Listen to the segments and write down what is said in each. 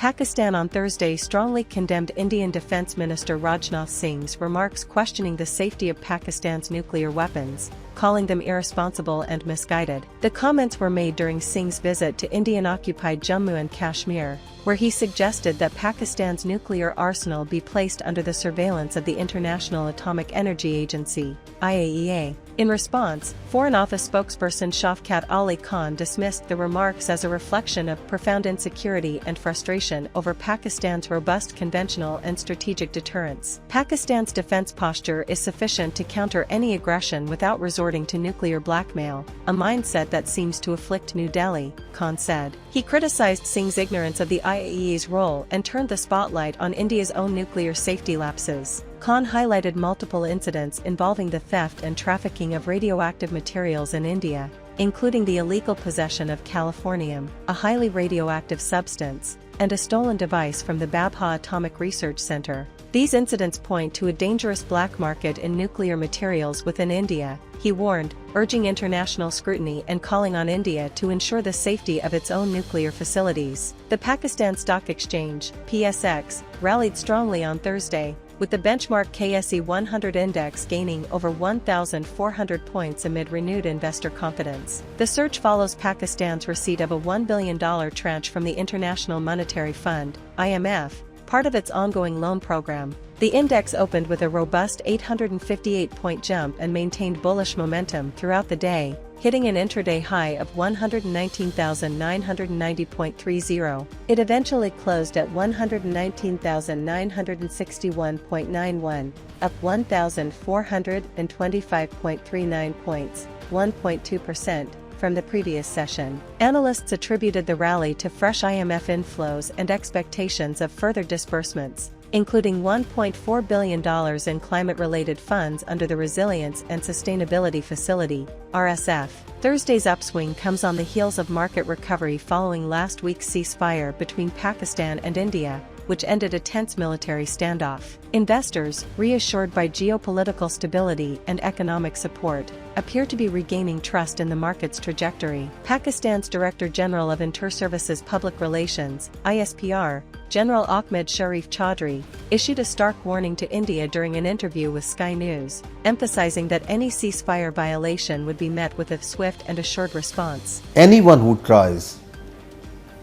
Pakistan on Thursday strongly condemned Indian Defence Minister Rajnath Singh's remarks questioning the safety of Pakistan's nuclear weapons, calling them irresponsible and misguided. The comments were made during Singh's visit to Indian-occupied Jammu and Kashmir, where he suggested that Pakistan's nuclear arsenal be placed under the surveillance of the International Atomic Energy Agency, IAEA. In response, Foreign Office spokesperson Shafkat Ali Khan dismissed the remarks as a reflection of profound insecurity and frustration over Pakistan's robust conventional and strategic deterrence. Pakistan's defense posture is sufficient to counter any aggression without resorting to nuclear blackmail, a mindset that seems to afflict New Delhi, Khan said. He criticized Singh's ignorance of the IAEA's role and turned the spotlight on India's own nuclear safety lapses. Khan highlighted multiple incidents involving the theft and trafficking of radioactive materials in India, including the illegal possession of californium, a highly radioactive substance, and a stolen device from the Babha Atomic Research Center. These incidents point to a dangerous black market in nuclear materials within India, he warned, urging international scrutiny and calling on India to ensure the safety of its own nuclear facilities. The Pakistan Stock Exchange, PSX, rallied strongly on Thursday, with the benchmark KSE 100 index gaining over 1,400 points amid renewed investor confidence. The surge follows Pakistan's receipt of a $1 billion tranche from the International Monetary Fund, IMF, part of its ongoing loan program. The index opened with a robust 858-point jump and maintained bullish momentum throughout the day, hitting an intraday high of 119,990.30. It eventually closed at 119,961.91, up 1,425.39 points, 1.2%. from the previous session. Analysts attributed the rally to fresh IMF inflows and expectations of further disbursements, including $1.4 billion in climate-related funds under the Resilience and Sustainability Facility, RSF. Thursday's upswing comes on the heels of market recovery following last week's ceasefire between Pakistan and India, which ended a tense military standoff. Investors, reassured by geopolitical stability and economic support, appear to be regaining trust in the market's trajectory. Pakistan's Director General of Inter-Services Public Relations, ISPR, General Ahmed Sharif Chaudhry, issued a stark warning to India during an interview with Sky News, emphasizing that any ceasefire violation would be met with a swift and assured response. Anyone who tries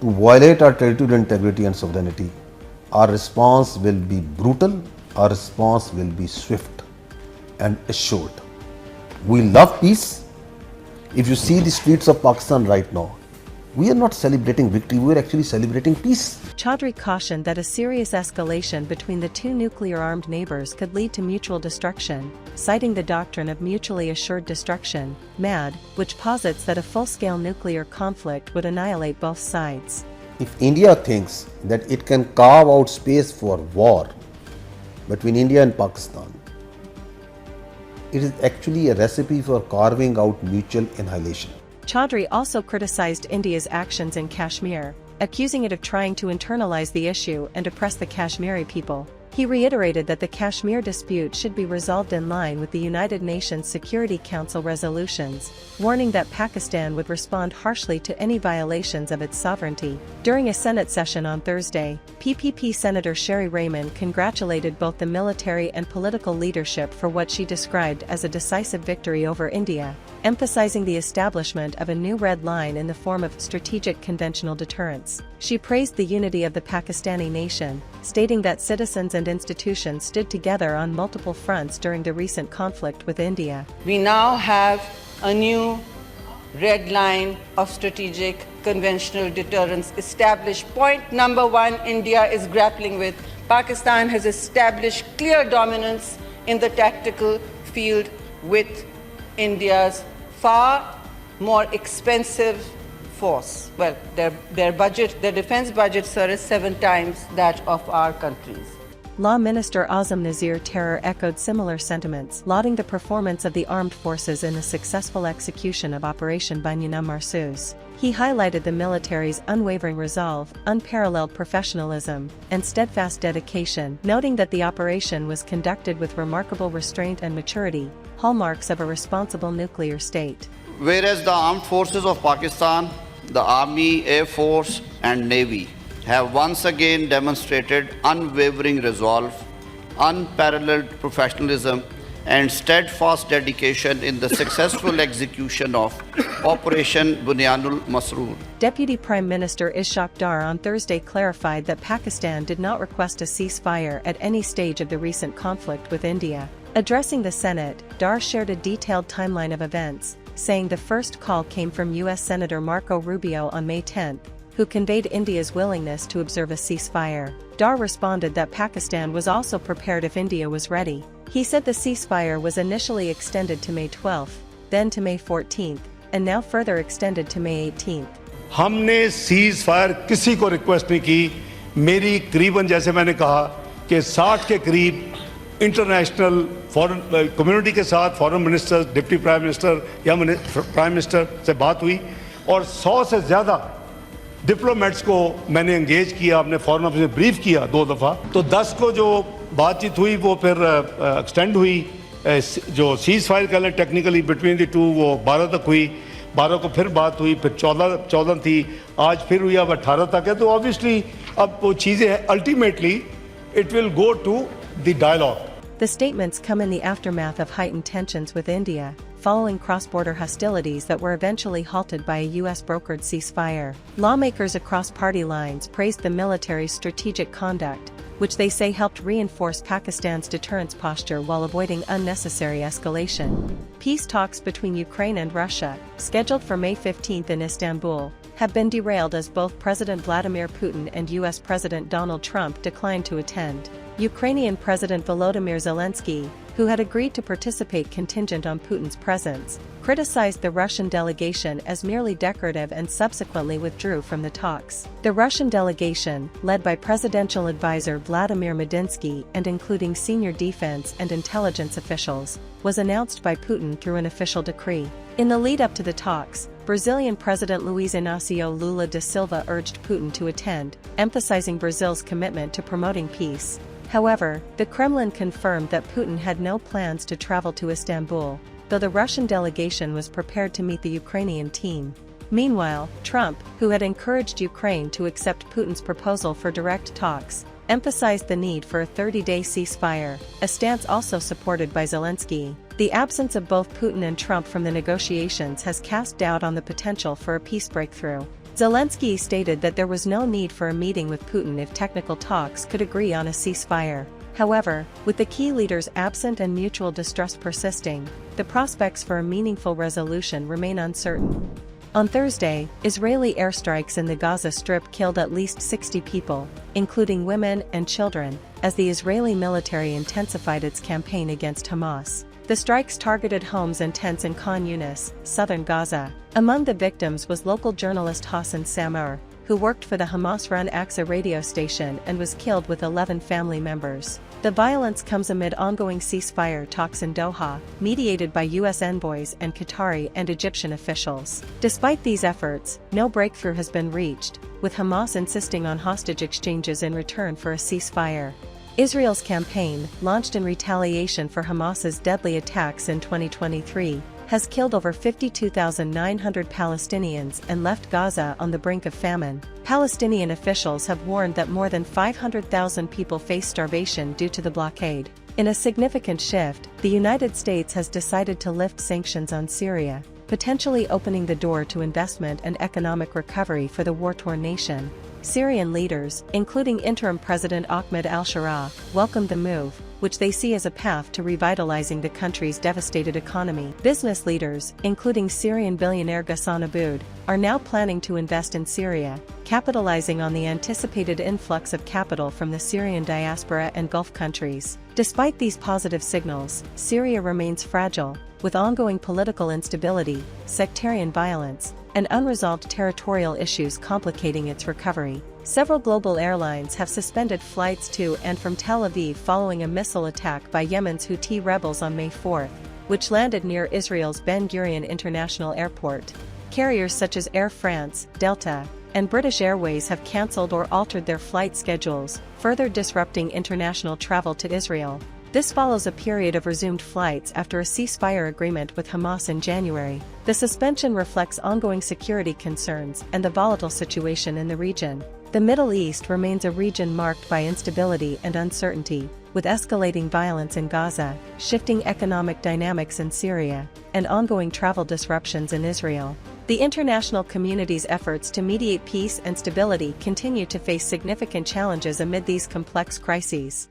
to violate our territorial integrity and sovereignty, our response will be brutal, our response will be swift and assured. We love peace. If you see the streets of Pakistan right now, we are not celebrating victory, we are actually celebrating peace. Chaudhry cautioned that a serious escalation between the two nuclear-armed neighbors could lead to mutual destruction, citing the doctrine of mutually assured destruction, MAD, which posits that a full-scale nuclear conflict would annihilate both sides. If India thinks that it can carve out space for war between India and Pakistan, it is actually a recipe for carving out mutual annihilation. Chaudhry also criticized India's actions in Kashmir, accusing it of trying to internalize the issue and oppress the Kashmiri people. He reiterated that the Kashmir dispute should be resolved in line with the United Nations Security Council resolutions, warning that Pakistan would respond harshly to any violations of its sovereignty. During a Senate session on Thursday, PPP Senator Sherry Raymond congratulated both the military and political leadership for what she described as a decisive victory over India, emphasizing the establishment of a new red line in the form of strategic conventional deterrence. She praised the unity of the Pakistani nation, stating that citizens and institutions stood together on multiple fronts during the recent conflict with India. We now have a new red line of strategic conventional deterrence established. Point number one, India is grappling with. Pakistan has established clear dominance in the tactical field with India's far more expensive force. Well, their defense budget, sir, is 7 times that of our country's. Law Minister Azam Nazir Terror echoed similar sentiments, lauding the performance of the armed forces in the successful execution of Operation Banyana Marsus. He highlighted the military's unwavering resolve, unparalleled professionalism, and steadfast dedication, noting that the operation was conducted with remarkable restraint and maturity, hallmarks of a responsible nuclear state. Whereas the armed forces of Pakistan, the Army, Air Force and Navy have once again demonstrated unwavering resolve, unparalleled professionalism, and steadfast dedication in the successful execution of Operation Bunyanul Masroor. Deputy Prime Minister Ishaq Dar on Thursday clarified that Pakistan did not request a ceasefire at any stage of the recent conflict with India. Addressing the Senate, Dar shared a detailed timeline of events, saying the first call came from U.S. Senator Marco Rubio on May 10, who conveyed India's willingness to observe a ceasefire. Dar responded that Pakistan was also prepared if India was ready. He said the ceasefire was initially extended to May 12, then to May 14, and now further extended to May 18. हमने cease fire किसी को request नहीं की। मेरी करीबन जैसे मैंने कहा कि 60 के करीब इंटरनेशनल फॉरेन कम्युनिटी के साथ foreign minister, deputy prime minister या प्राइम मिनिस्टर से बात हुई और 100 से ज़्यादा डिप्लोमेट्स को मैंने एंगेज किया, अपने फॉरेन ऑफिस में ब्रीफ किया 2 दफ़ा। तो 10 को जो बातचीत हुई वो फिर एक्सटेंड हुई, जो सीज फायर कह लें टेक्निकली बिटवीन द टू वो 12 तक हुई, 12 को फिर बात हुई, फिर 14 थी, आज फिर हुई, अब 18 तक है। तो ऑब्वियसली अब वो चीज़ें हैं, ultimately it will go to the dialogue. The statements come in the aftermath of heightened tensions with India, following cross-border hostilities that were eventually halted by a U.S.-brokered ceasefire. Lawmakers across party lines praised the military's strategic conduct, which they say helped reinforce Pakistan's deterrence posture while avoiding unnecessary escalation. Peace talks between Ukraine and Russia, scheduled for May 15 in Istanbul, have been derailed as both President Vladimir Putin and U.S. President Donald Trump declined to attend. Ukrainian President Volodymyr Zelenskiy, who had agreed to participate contingent on Putin's presence, criticized the Russian delegation as merely decorative and subsequently withdrew from the talks. The Russian delegation, led by presidential advisor Vladimir Medinsky and including senior defense and intelligence officials, was announced by Putin through an official decree. In the lead-up to the talks, Brazilian President Luiz Inácio Lula da Silva urged Putin to attend, emphasizing Brazil's commitment to promoting peace. However, the Kremlin confirmed that Putin had no plans to travel to Istanbul, though the Russian delegation was prepared to meet the Ukrainian team. Meanwhile, Trump, who had encouraged Ukraine to accept Putin's proposal for direct talks, emphasized the need for a 30-day ceasefire, a stance also supported by Zelensky. The absence of both Putin and Trump from the negotiations has cast doubt on the potential for a peace breakthrough. Zelensky stated that there was no need for a meeting with Putin if technical talks could agree on a ceasefire. However, with the key leaders absent and mutual distrust persisting, the prospects for a meaningful resolution remain uncertain. On Thursday, Israeli airstrikes in the Gaza Strip killed at least 60 people, including women and children, as the Israeli military intensified its campaign against Hamas. The strikes targeted homes and tents in Khan Yunis, southern Gaza. Among the victims was local journalist Hassan Samar, who worked for the Hamas-run Aqsa radio station and was killed with 11 family members. The violence comes amid ongoing ceasefire talks in Doha, mediated by U.S. envoys and Qatari and Egyptian officials. Despite these efforts, no breakthrough has been reached, with Hamas insisting on hostage exchanges in return for a ceasefire. Israel's campaign, launched in retaliation for Hamas's deadly attacks in 2023, has killed over 52,900 Palestinians and left Gaza on the brink of famine. Palestinian officials have warned that more than 500,000 people face starvation due to the blockade. In a significant shift, the United States has decided to lift sanctions on Syria, potentially opening the door to investment and economic recovery for the war-torn nation. Syrian leaders, including interim President Ahmed al-Sharaa, welcomed the move, which they see as a path to revitalizing the country's devastated economy. Business leaders, including Syrian billionaire Ghassan Aboud, are now planning to invest in Syria, capitalizing on the anticipated influx of capital from the Syrian diaspora and Gulf countries. Despite these positive signals, Syria remains fragile, with ongoing political instability, sectarian violence, and unresolved territorial issues complicating its recovery. Several global airlines have suspended flights to and from Tel Aviv following a missile attack by Yemen's Houthi rebels on May 4, which landed near Israel's Ben Gurion International Airport. Carriers such as Air France, Delta, and British Airways have cancelled or altered their flight schedules, further disrupting international travel to Israel. This follows a period of resumed flights after a ceasefire agreement with Hamas in January. The suspension reflects ongoing security concerns and the volatile situation in the region. The Middle East remains a region marked by instability and uncertainty, with escalating violence in Gaza, shifting economic dynamics in Syria, and ongoing travel disruptions in Israel. The international community's efforts to mediate peace and stability continue to face significant challenges amid these complex crises.